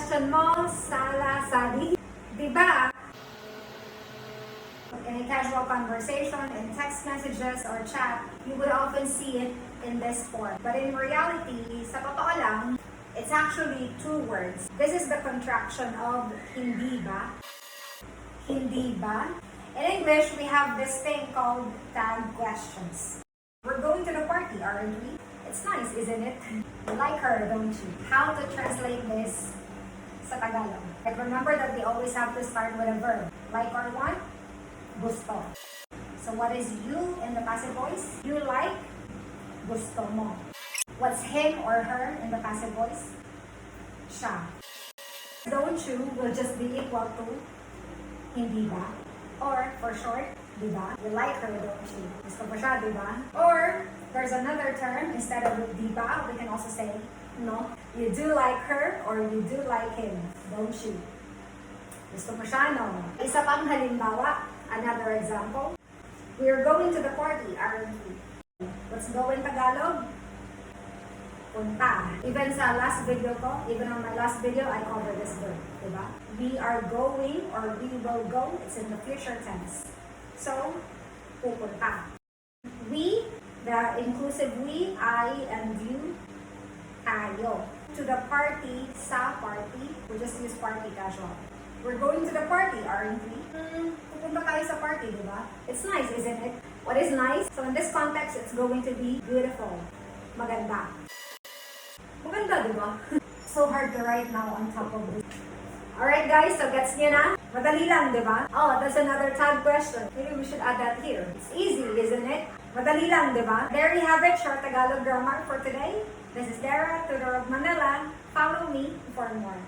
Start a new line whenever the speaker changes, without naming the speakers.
question mo, sala, sali. Diba? In a casual conversation, in text messages or chat, you would often see it in this form. But in reality, sa totoo lang, it's actually two words. This is the contraction of hindi ba? Hindi ba? In English, we have this thing called tag questions. We're going to the party, aren't we? It's nice, isn't it? You like her, don't you? How to translate this sa Tagalog? Like, remember that we always have to start with a verb. Like or want? Gusto. So what is you in the passive voice? You like? Gusto mo. What's him or her in the passive voice? Siya. Don't you will just be equal to hindi ba? Or, for short, diba? You like her, don't you? Gusto mo siya, diba? Or, there's another term, instead of diba, we can also say, no, you do like her or you do like him, don't you? Gusto mo siya, no? Isa pang halimbawa, another example. We are going to the party, aren't we? Let's go in Tagalog. Punta. Even sa last video ko, even on my last video, I cover this verb, diba? We are going or we will go, it's in the future tense. So, pupunta. We, the inclusive we, I, and you, tayo. To the party, sa party, we just use party casual. We're going to the party, aren't we? Pupunta tayo sa party, diba? It's nice, isn't it? What is nice? So in this context, it's going to be beautiful. Maganda. Maganda, diba? So hard to write now on top of this. Alright guys, so gets nyo na? Madali lang, diba? Oh, that's another tag question. Maybe we should add that here. It's easy, isn't it? Madali lang, diba? There you have it, short Tagalog grammar for today. This is Dara, Tutor of Manila. Follow me for more.